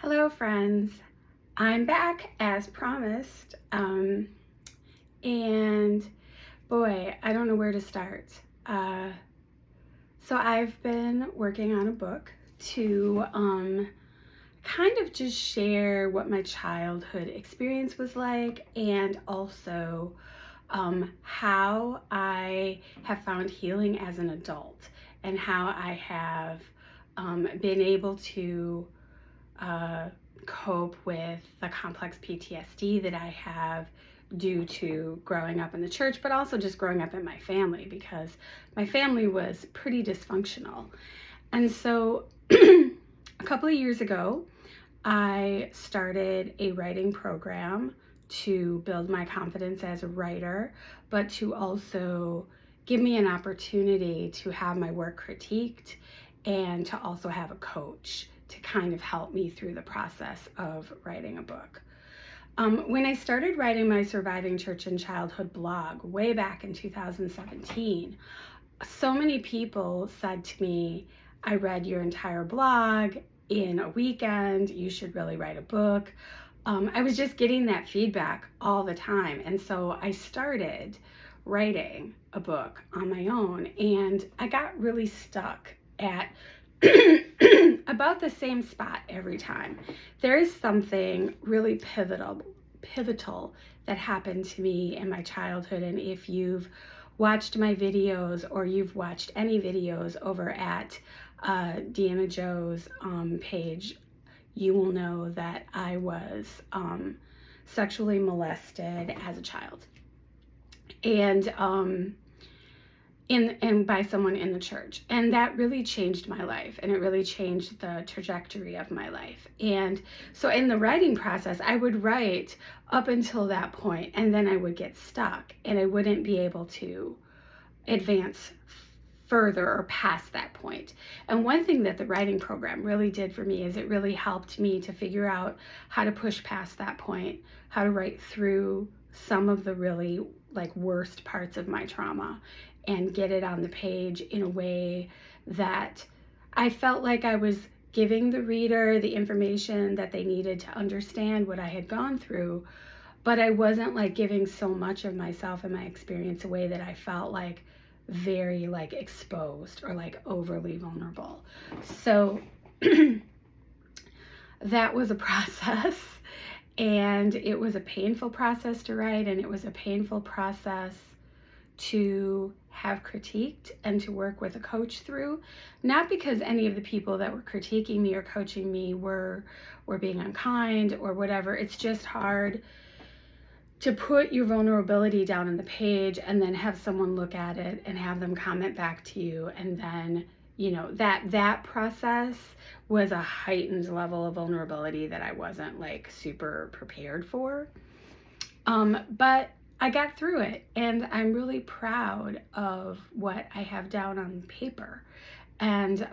Hello, friends. I'm back as promised. And boy, I don't know where to start. So I've been working on a book to kind of just share what my childhood experience was like, and also how I have found healing as an adult, and how I have been able to uh, cope with the complex PTSD that I have due to growing up in the church, but also just growing up in my family, because my family was pretty dysfunctional. And so a couple of years ago, I started a writing program to build my confidence as a writer, but to also give me an opportunity to have my work critiqued and to also have a coach to kind of help me through the process of writing a book. When I started writing my Surviving Church and Childhood blog way back in 2017, so many people said to me, I read your entire blog in a weekend, you should really write a book. I was just getting that feedback all the time. And so I started writing a book on my own, and I got really stuck at about the same spot every time. There is something really pivotal that happened to me in my childhood. And if you've watched my videos, or you've watched any videos over at Deanna Joe's page, you will know that I was sexually molested as a child, and by someone in the church. And that really changed my life, and it really changed the trajectory of my life. And so in the writing process, I would write up until that point, and then I would get stuck, and I wouldn't be able to advance further or past that point. And one thing that the writing program really did for me is it really helped me to figure out how to push past that point, how to write through some of the really worst parts of my trauma and get it on the page in a way that I felt like I was giving the reader the information that they needed to understand what I had gone through, but I wasn't giving so much of myself and my experience away that I felt very exposed or overly vulnerable. So that was a process, and it was a painful process to write, and it was a painful process to have critiqued and to work with a coach through. Not because any of the people that were critiquing me or coaching me were being unkind or whatever. It's just hard to put your vulnerability down on the page and then have someone look at it and have them comment back to you. And then, that process was a heightened level of vulnerability that I wasn't super prepared for. But I got through it, and I'm really proud of what I have down on paper. And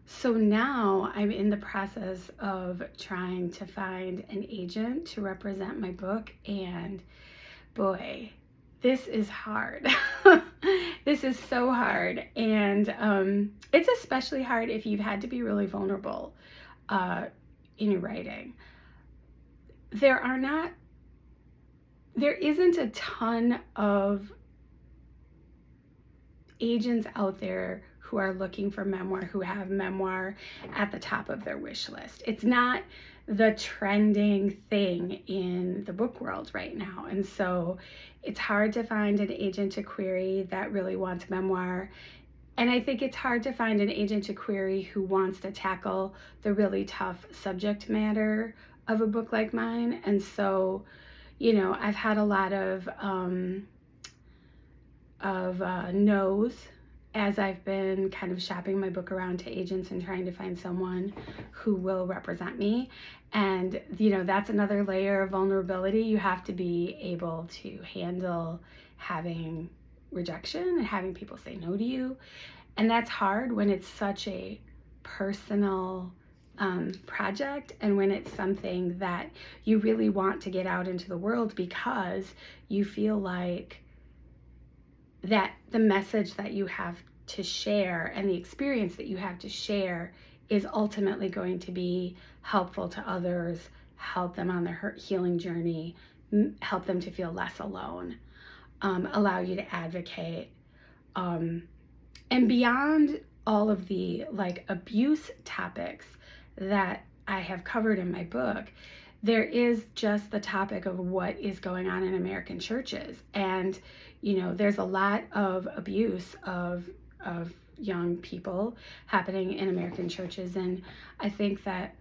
so now I'm in the process of trying to find an agent to represent my book, and boy, this is hard. This is so hard, and it's especially hard if you've had to be really vulnerable in your writing. There isn't a ton of agents out there who are looking for memoir, who have memoir at the top of their wish list. It's not the trending thing in the book world right now. And so it's hard to find an agent to query that really wants memoir. And I think it's hard to find an agent to query who wants to tackle the really tough subject matter of a book like mine. And so, I've had a lot of no's as I've been kind of shopping my book around to agents and trying to find someone who will represent me. And, that's another layer of vulnerability. You have to be able to handle having rejection and having people say no to you. And that's hard when it's such a personal project, and when it's something that you really want to get out into the world because you feel like that the message that you have to share and the experience that you have to share is ultimately going to be helpful to others, help them on their healing journey, help them to feel less alone, allow you to advocate. And beyond all of the like abuse topics that I have covered in my book, there is just the topic of what is going on in American churches. And, you know, there's a lot of abuse of young people happening in American churches. And I think that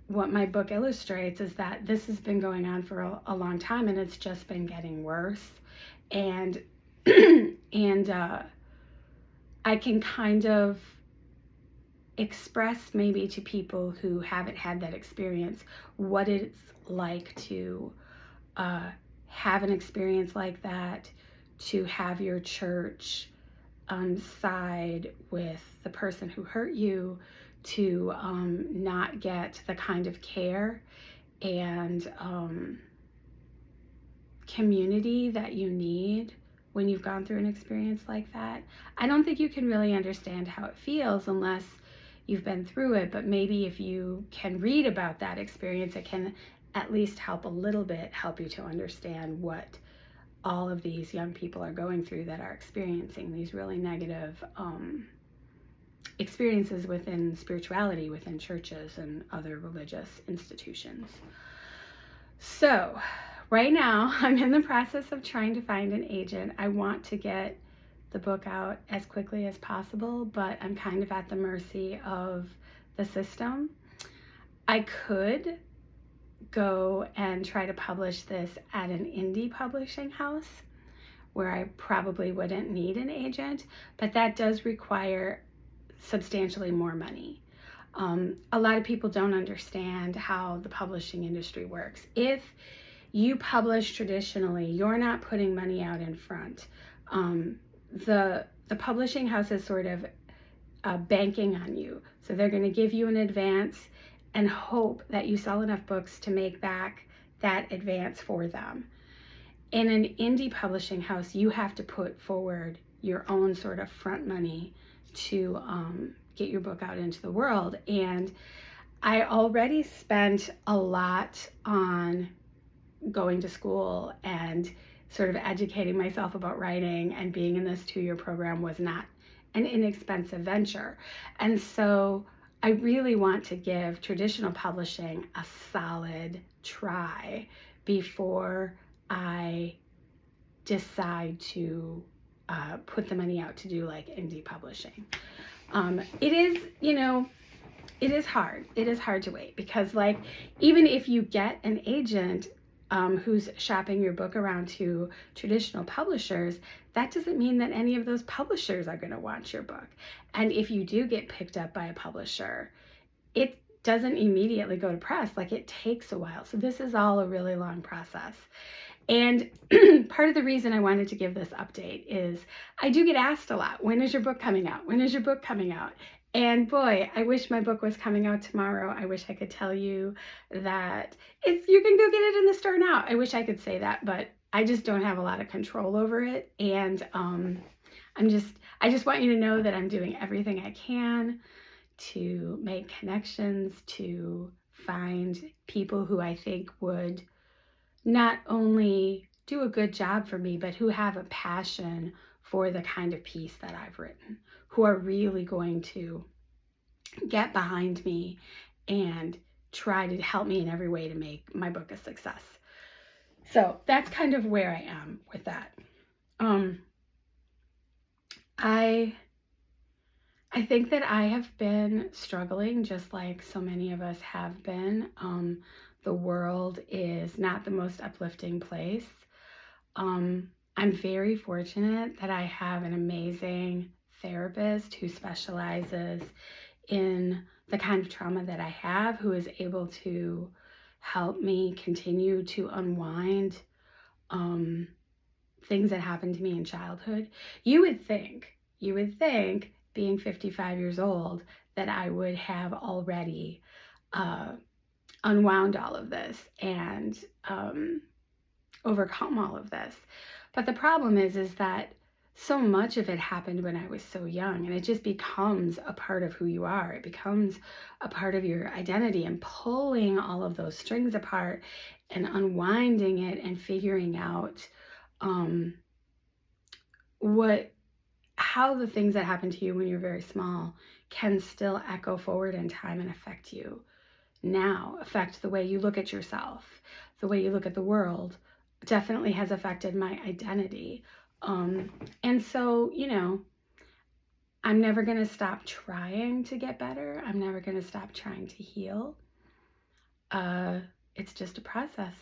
what my book illustrates is that this has been going on for a long time, and it's just been getting worse. And I can kind of express maybe to people who haven't had that experience what it's like to have an experience like that, to have your church side with the person who hurt you, to not get the kind of care and community that you need when you've gone through an experience like that. I don't think you can really understand how it feels unless you've been through it, but maybe if you can read about that experience, it can at least help a little bit, help you to understand what all of these young people are going through that are experiencing these really negative experiences within spirituality, within churches and other religious institutions. So right now, I'm in the process of trying to find an agent. I want to get the book out as quickly as possible, but I'm kind of at the mercy of the system. I could go and try to publish this at an indie publishing house where I probably wouldn't need an agent, but that does require substantially more money. A lot of people don't understand how the publishing industry works. If you publish traditionally, you're not putting money out in front. The publishing house is sort of banking on you. So they're going to give you an advance and hope that you sell enough books to make back that advance for them. In an indie publishing house, you have to put forward your own sort of front money to get your book out into the world. And I already spent a lot on going to school and sort of educating myself about writing, and being in this 2-year program was not an inexpensive venture. And so I really want to give traditional publishing a solid try before I decide to put the money out to do like indie publishing. It is, you know, it is hard. It is hard to wait because, like, even if you get an agent who's shopping your book around to traditional publishers, that doesn't mean that any of those publishers are going to want your book. And if you do get picked up by a publisher, it doesn't immediately go to press. Like, it takes a while. So this is all a really long process. And part of the reason I wanted to give this update is I do get asked a lot, when is your book coming out? When is your book coming out? And boy, I wish my book was coming out tomorrow. I wish I could tell you that you can go get it in the store now. I wish I could say that, but I just don't have a lot of control over it. And I just want you to know that I'm doing everything I can to make connections, to find people who I think would not only do a good job for me, but who have a passion for the kind of piece that I've written, who are really going to get behind me and try to help me in every way to make my book a success. So that's kind of where I am with that. I think that I have been struggling just like so many of us have been. The world is not the most uplifting place. I'm very fortunate that I have an amazing therapist who specializes in the kind of trauma that I have, who is able to help me continue to unwind things that happened to me in childhood. You would think, being 55 years old, that I would have already unwound all of this and overcome all of this. But the problem is that so much of it happened when I was so young, and it just becomes a part of who you are. It becomes a part of your identity, and pulling all of those strings apart and unwinding it and figuring out um, what how the things that happen to you when you're very small can still echo forward in time and affect you now, affect the way you look at yourself, the way you look at the world, definitely has affected my identity. Um, and so, I'm never going to stop trying to get better. I'm never going to stop trying to heal. Uh, it's just a process.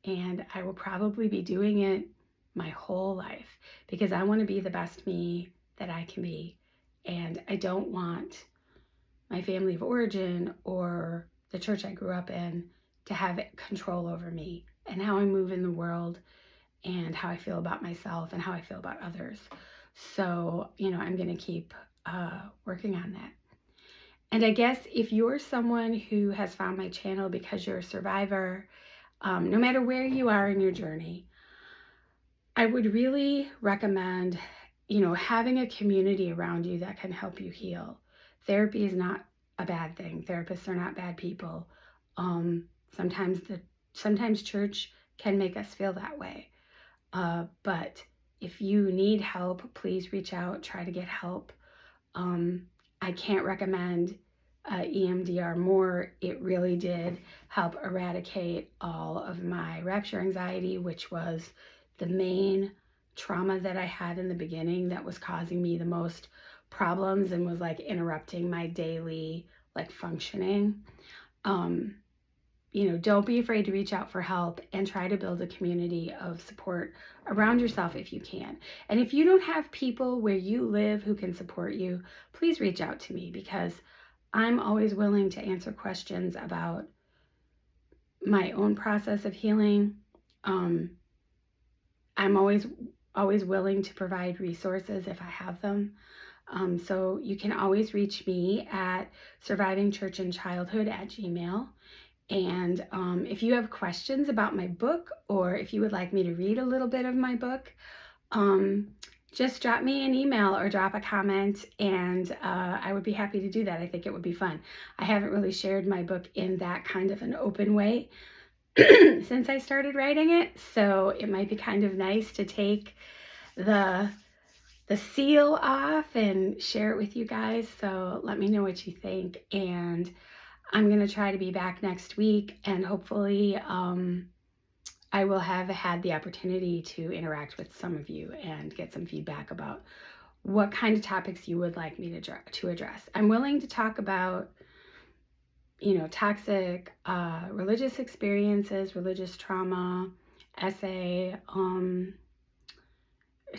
And I will probably be doing it my whole life because I want to be the best me that I can be. And I don't want my family of origin or the church I grew up in to have control over me and how I move in the world and how I feel about myself and how I feel about others. So, I'm going to keep working on that. And I guess if you're someone who has found my channel because you're a survivor, no matter where you are in your journey, I would really recommend, having a community around you that can help you heal. Therapy is not a bad thing. Therapists are not bad people. Um, sometimes sometimes church can make us feel that way. But if you need help, please reach out, try to get help. I can't recommend EMDR more. It really did help eradicate all of my rapture anxiety, which was the main trauma that I had in the beginning that was causing me the most problems and was like interrupting my daily functioning. Don't be afraid to reach out for help and try to build a community of support around yourself if you can. And if you don't have people where you live who can support you, please reach out to me because I'm always willing to answer questions about my own process of healing. I'm always willing to provide resources if I have them. So you can always reach me at survivingchurchandchildhood@gmail.com. And if you have questions about my book, or if you would like me to read a little bit of my book, just drop me an email or drop a comment, and I would be happy to do that. I think it would be fun. I haven't really shared my book in that kind of an open way since I started writing it, so it might be kind of nice to take the seal off and share it with you guys. So let me know what you think, and I'm going to try to be back next week, and hopefully I will have had the opportunity to interact with some of you and get some feedback about what kind of topics you would like me to address. I'm willing to talk about, toxic religious experiences, religious trauma, SA,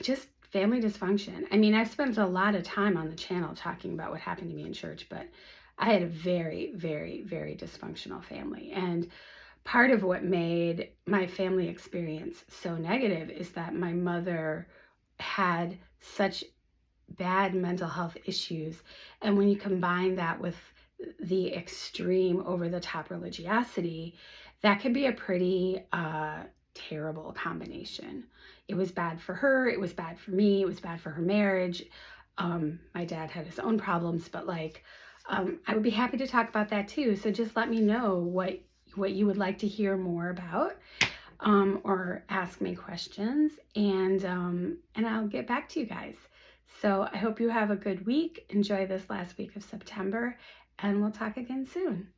just family dysfunction. I mean, I've spent a lot of time on the channel talking about what happened to me in church, but I had a very, very, very dysfunctional family. And part of what made my family experience so negative is that my mother had such bad mental health issues. And when you combine that with the extreme over-the-top religiosity, that can be a pretty terrible combination. It was bad for her. It was bad for me. It was bad for her marriage. My dad had his own problems, but I would be happy to talk about that too. So just let me know what you would like to hear more about, or ask me questions, and I'll get back to you guys. So I hope you have a good week. Enjoy this last week of September, and we'll talk again soon.